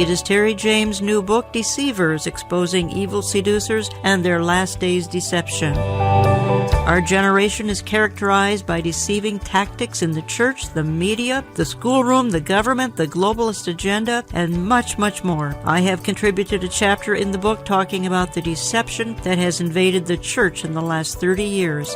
It is Terry James' new book, Deceivers, Exposing Evil Seducers and Their Last Days Deception. Our generation is characterized by deceiving tactics in the church, the media, the schoolroom, the government, the globalist agenda, and much, much more. I have contributed a chapter in the book talking about the deception that has invaded the church in the last 30 years.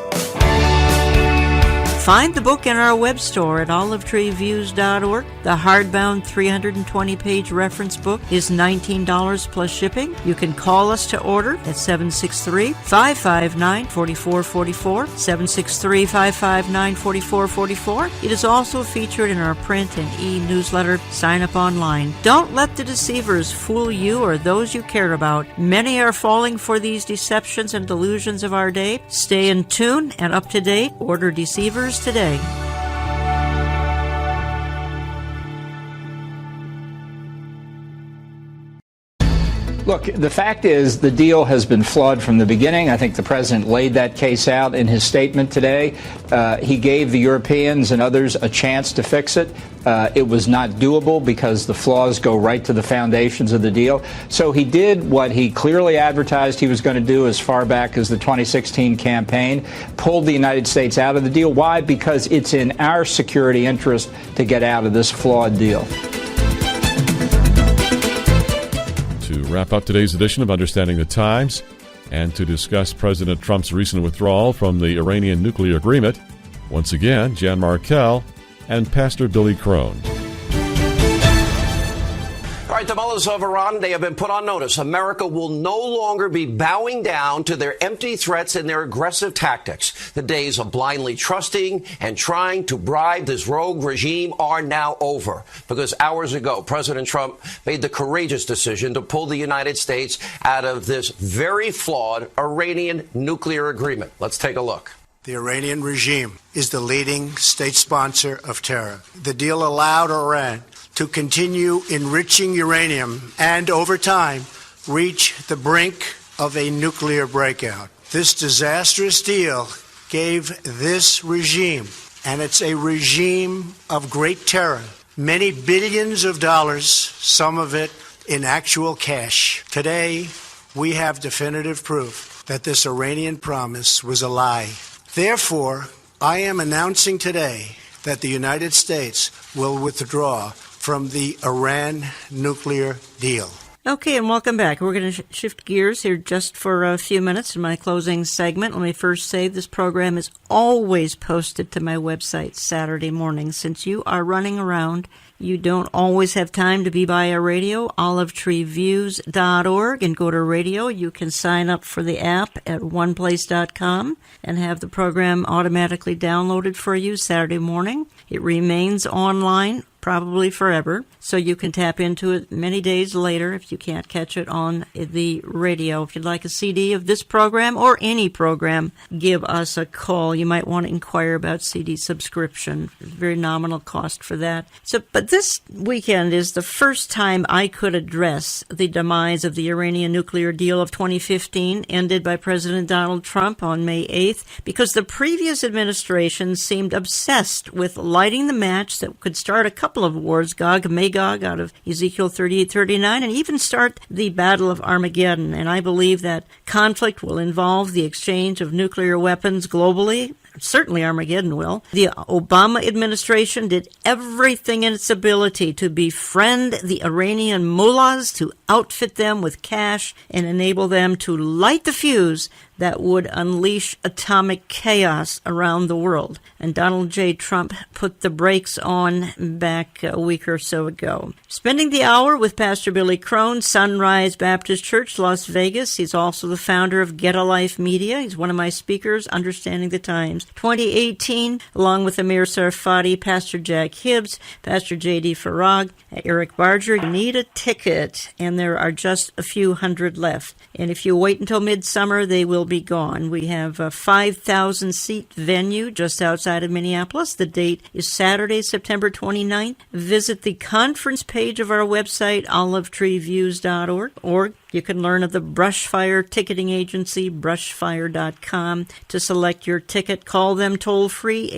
Find the book in our web store at olivetreeviews.org. The hardbound 320-page reference book is $19 plus shipping. You can call us to order at 763-559-4444, 763-559-4444. It is also featured in our print and e-newsletter. Sign up online. Don't let the deceivers fool you or those you care about. Many are falling for these deceptions and delusions of our day. Stay in tune and up to date. Order Deceivers today. Look, the fact is the deal has been flawed from the beginning. I think the president laid that case out in his statement today. He gave the Europeans and others a chance to fix it. It was not doable because the flaws go right to the foundations of the deal. So he did what he clearly advertised he was going to do as far back as the 2016 campaign, pulled the United States out of the deal. Why? Because it's in our security interest to get out of this flawed deal. To wrap up today's edition of Understanding the Times and to discuss President Trump's recent withdrawal from the Iranian nuclear agreement, once again, Jan Markell and Pastor Billy Crone. All right, the mullahs of Iran, they have been put on notice. America will no longer be bowing down to their empty threats and their aggressive tactics. The days of blindly trusting and trying to bribe this rogue regime are now over. Because hours ago, President Trump made the courageous decision to pull the United States out of this very flawed Iranian nuclear agreement. Let's take a look. The Iranian regime is the leading state sponsor of terror. The deal allowed Iran to continue enriching uranium and, over time, reach the brink of a nuclear breakout. This disastrous deal gave this regime, and it's a regime of great terror, many billions of dollars, some of it in actual cash. Today, we have definitive proof that this Iranian promise was a lie. Therefore, I am announcing today that the United States will withdraw from the Iran nuclear deal. Okay, and welcome back. We're going to shift gears here just for a few minutes in my closing segment. Let me first say this program is always posted to my website Saturday morning. Since you are running around, you don't always have time to be by a radio, olivetreeviews.org, and go to radio. You can sign up for the app at oneplace.com and have the program automatically downloaded for you Saturday morning. It remains online probably forever, so you can tap into it many days later if you can't catch it on the radio. If you'd like a CD of this program or any program, give us a call. You might want to inquire about CD subscription. There's a very nominal cost for that. But this weekend is the first time I could address the demise of the Iranian nuclear deal of 2015, ended by President Donald Trump on May 8th, because the previous administration seemed obsessed with lighting the match that could start a couple of wars, Gog and Magog out of Ezekiel 38:39, and even start the Battle of Armageddon. And I believe that conflict will involve the exchange of nuclear weapons globally. Certainly Armageddon will. The Obama administration did everything in its ability to befriend the Iranian mullahs, to outfit them with cash, and enable them to light the fuse that would unleash atomic chaos around the world. And Donald J. Trump put the brakes on back a week or so ago. Spending the hour with Pastor Billy Crone, Sunrise Baptist Church, Las Vegas. He's also the founder of Get a Life Media. He's one of my speakers, Understanding the Times 2018, along with Amir Sarfati, Pastor Jack Hibbs, Pastor J.D. Farag, Eric Barger. You need a ticket, and there are just a few hundred left. And if you wait until midsummer, they will be gone. We have a 5,000-seat venue just outside of Minneapolis. The date is Saturday, September 29th. Visit the conference page of our website, olivetreeviews.org, or you can learn of the Brushfire ticketing agency, brushfire.com, to select your ticket. Call them toll-free,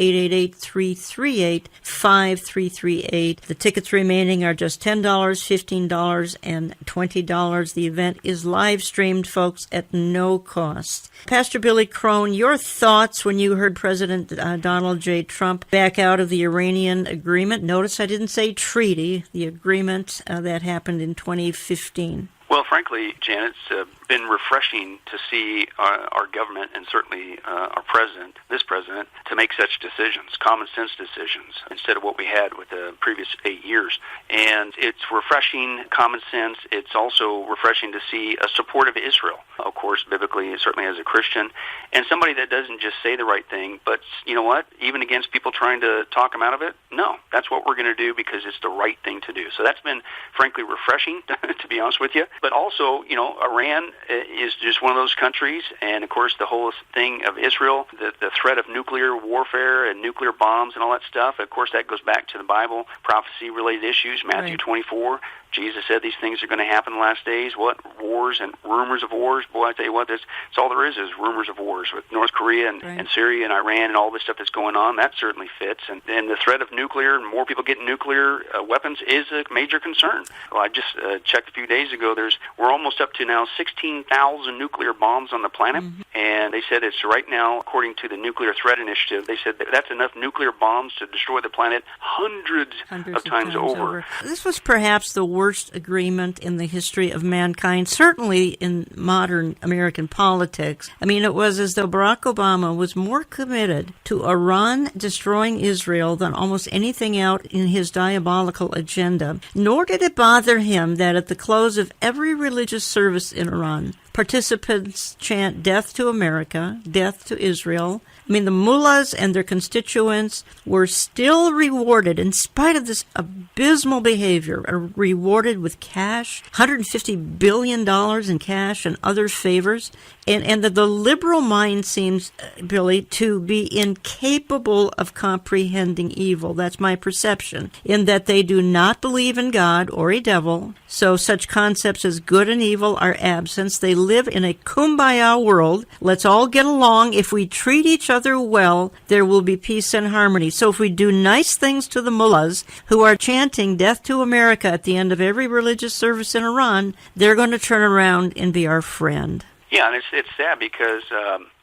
888-338-5338. The tickets remaining are just $10, $15, and $20. The event is live-streamed, folks, at no cost. Pastor Billy Crone, your thoughts when you heard President Donald J. Trump back out of the Iranian agreement? Notice I didn't say treaty, the agreement that happened in 2015. Well, frankly, Jan, it's been refreshing to see our government and certainly our president, this president, to make such decisions, common sense decisions, instead of what we had with the previous 8 years. And it's refreshing, common sense. It's also refreshing to see a support of Israel, of course, biblically, certainly as a Christian, and somebody that doesn't just say the right thing, but you know what, even against people trying to talk them out of it, no, that's what we're going to do because it's the right thing to do. So that's been, frankly, refreshing, to be honest with you. But also, you know, Iran is just one of those countries, and of course the whole thing of Israel, the threat of nuclear warfare and nuclear bombs and all that stuff, of course that goes back to the Bible, prophecy-related issues, Matthew 24. Jesus said these things are going to happen in the last days. What? Wars and rumors of wars. Boy, I tell you what, that's all there is rumors of wars with North Korea and Syria and Iran and all this stuff that's going on. That certainly fits. And the threat of nuclear and more people getting nuclear weapons is a major concern. Well, I just checked a few days ago. We're almost up to now 16,000 nuclear bombs on the planet. Mm-hmm. And they said it's right now, according to the Nuclear Threat Initiative, they said that's enough nuclear bombs to destroy the planet hundreds of times over. This was perhaps the worst agreement in the history of mankind, certainly in modern American politics. I mean, it was as though Barack Obama was more committed to Iran destroying Israel than almost anything out in his diabolical agenda. Nor did it bother him that at the close of every religious service in Iran, participants chant death to America, death to Israel. I mean, the mullahs and their constituents were still rewarded, in spite of this abysmal behavior, rewarded with cash, $150 billion in cash and other favors. And the liberal mind seems, Billy, to be incapable of comprehending evil. That's my perception, in that they do not believe in God or a devil. So such concepts as good and evil are absent. They live in a kumbaya world. Let's all get along. If we treat each other well, there will be peace and harmony. So if we do nice things to the mullahs who are chanting death to America at the end of every religious service in Iran, they're going to turn around and be our friend. Yeah, and it's sad because,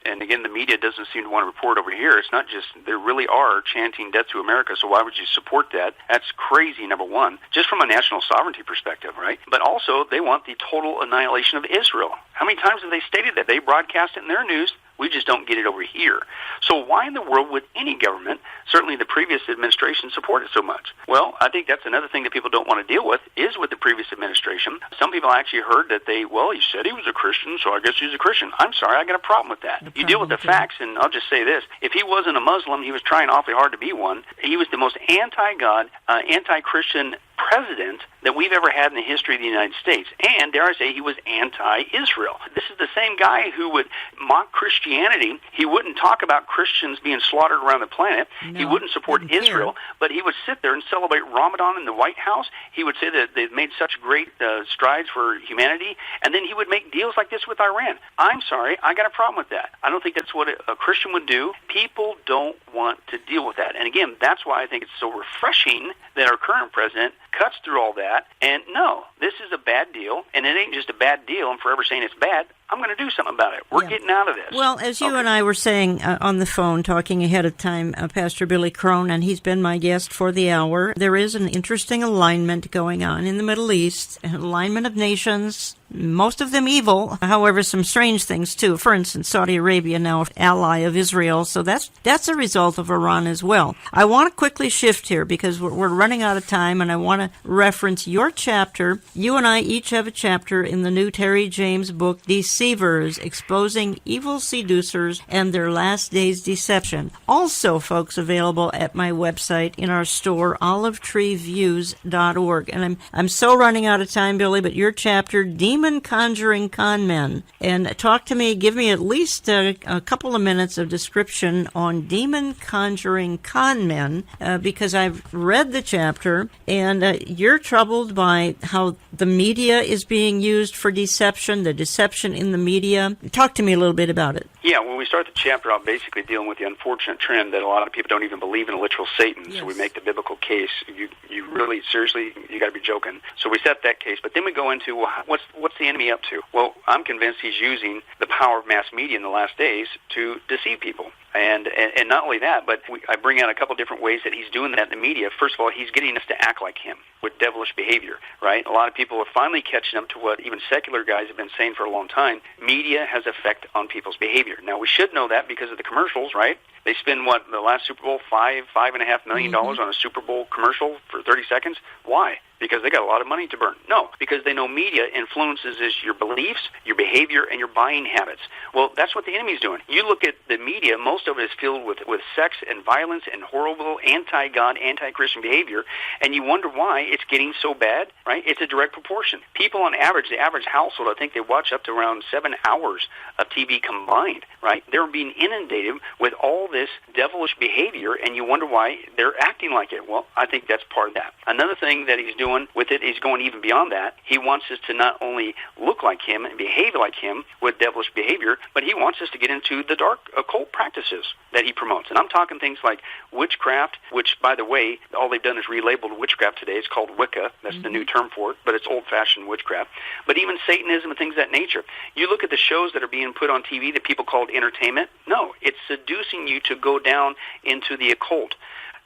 and again, the media doesn't seem to want to report over here. It's not just, they really are chanting death to America, so why would you support that? That's crazy, number one, just from a national sovereignty perspective, right? But also, they want the total annihilation of Israel. How many times have they stated that? They broadcast it in their news. We just don't get it over here. So why in the world would any government, certainly the previous administration, support it so much? Well, I think that's another thing that people don't want to deal with, is with the previous administration. Some people actually heard that he said he was a Christian, so I guess he's a Christian. I'm sorry, I got a problem with that. You deal with the facts, and I'll just say this. If he wasn't a Muslim, he was trying awfully hard to be one. He was the most anti-God, anti-Christian president that we've ever had in the history of the United States. And, dare I say, he was anti-Israel. This is the same guy who would mock Christianity. He wouldn't talk about Christians being slaughtered around the planet. No, he wouldn't support Israel, but he would sit there and celebrate Ramadan in the White House. He would say that they've made such great strides for humanity, and then he would make deals like this with Iran. I'm sorry, I got a problem with that. I don't think that's what a Christian would do. People don't want to deal with that. And again, that's why I think it's so refreshing that our current president cuts through all that, and no, this is a bad deal, and it ain't just a bad deal. I'm forever saying it's bad. I'm going to do something about it. We're getting out of this. Well, as you and I were saying on the phone, talking ahead of time, Pastor Billy Crone, and he's been my guest for the hour, there is an interesting alignment going on in the Middle East, an alignment of nations, most of them evil, however, some strange things too. For instance, Saudi Arabia now an ally of Israel, so that's a result of Iran as well. I want to quickly shift here because we're running out of time, and I want to reference your chapter. You and I each have a chapter in the new Terry James book, Deceivers, Exposing Evil Seducers and Their Last Days Deception. Also, folks, available at my website in our store, olivetreeviews.org. And I'm so running out of time, Billy, but your chapter, Demon Conjuring Con Men. And talk to me, give me at least a couple of minutes of description on Demon Conjuring Con Men, because I've read the chapter, and you're troubled by how the media is being used for deception, the deception in the media. Talk to me a little bit about it. Yeah, when we start the chapter out basically dealing with the unfortunate trend that a lot of people don't even believe in a literal Satan, yes. So we make the biblical case. You really, seriously, you got to be joking. So we set that case, but then we go into, well, what's the enemy up to? Well, I'm convinced he's using the power of mass media in the last days to deceive people. And not only that, but I bring out a couple different ways that he's doing that in the media. First of all, he's getting us to act like him with devilish behavior, right? A lot of people are finally catching up to what even secular guys have been saying for a long time. Media has effect on people's behavior. Now, we should know that because of the commercials, right? They spend, the last Super Bowl, $5.5 million on a Super Bowl commercial for 30 seconds? Why? Because they got a lot of money to burn. No, because they know media influences your beliefs, your behavior, and your buying habits. Well, that's what the enemy's doing. You look at the media, most of it is filled with sex and violence and horrible anti-God, anti-Christian behavior, and you wonder why it's getting so bad, right? It's a direct proportion. People on average, the average household, I think they watch up to around 7 hours of TV combined, right? They're being inundated with all this devilish behavior, and you wonder why they're acting like it. Well, I think that's part of that. Another thing that he's doing with it, he's going even beyond that. He wants us to not only look like him and behave like him with devilish behavior, but he wants us to get into the dark occult practices that he promotes. And I'm talking things like witchcraft, which, by the way, all they've done is relabeled witchcraft today. It's called Wicca. That's the new term for it, but it's old-fashioned witchcraft. But even Satanism and things of that nature. You look at the shows that are being put on TV that people called entertainment. No, it's seducing you to go down into the occult.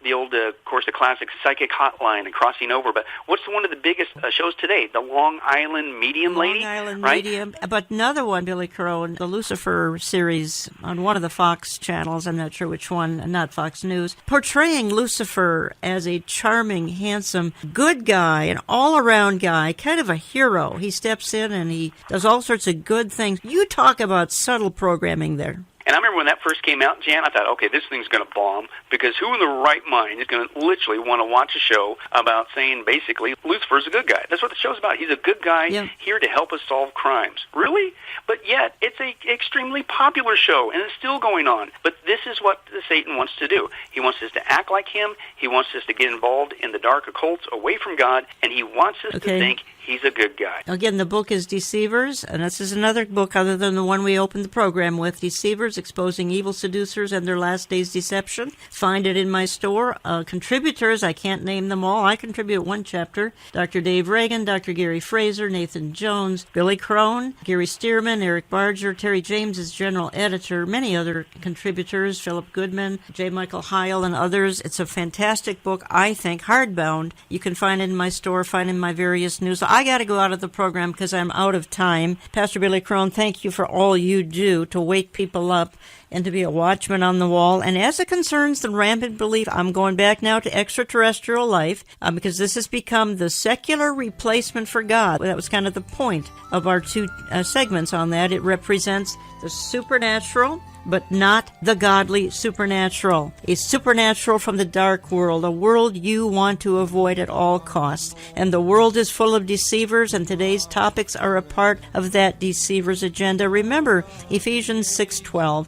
The old, of course, the classic Psychic Hotline and Crossing Over. But what's one of the biggest shows today? The Long Island Medium Lady, Long Island right? Medium. But another one, Billy Crone, the Lucifer series on one of the Fox channels, I'm not sure which one, not Fox News, portraying Lucifer as a charming, handsome, good guy, an all-around guy, kind of a hero. He steps in and he does all sorts of good things. You talk about subtle programming there. And I remember when that first came out, Jan, I thought, okay, this thing's going to bomb, because who in the right mind is going to literally want to watch a show about saying, basically, Lucifer's a good guy? That's what the show's about. He's a good guy here to help us solve crimes. Really? But yet, it's an extremely popular show, and it's still going on. But this is what Satan wants to do. He wants us to act like him. He wants us to get involved in the dark occults away from God, and he wants us to think he's a good guy. Again, the book is Deceivers, and this is another book other than the one we opened the program with, Deceivers, Exposing Evil Seducers and Their Last Days Deception. Find it in my store. Contributors, I can't name them all. I contribute one chapter. Dr. Dave Reagan, Dr. Gary Fraser, Nathan Jones, Billy Crone, Gary Stearman, Eric Barger, Terry James is general editor, many other contributors, Philip Goodman, J. Michael Heil, and others. It's a fantastic book, I think, hardbound. You can find it in my store, find it in my various news. I got to go out of the program because I'm out of time. Pastor Billy Crone, thank you for all you do to wake people up and to be a watchman on the wall. And as it concerns the rampant belief, I'm going back now to extraterrestrial life because this has become the secular replacement for God. That was kind of the point of our two segments on that. It represents the supernatural, but not the godly supernatural. A supernatural from the dark world, a world you want to avoid at all costs. And the world is full of deceivers, and today's topics are a part of that deceiver's agenda. Remember, Ephesians 6:12,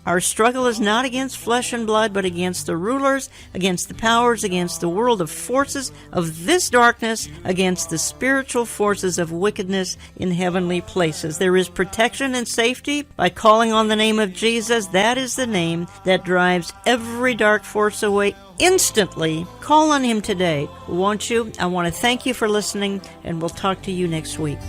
our struggle is not against flesh and blood, but against the rulers, against the powers, against the world of forces of this darkness, against the spiritual forces of wickedness in heavenly places. There is protection and safety by calling on the name of Jesus. That is the name that drives every dark force away instantly. Call on him today, won't you? I want to thank you for listening, and we'll talk to you next week.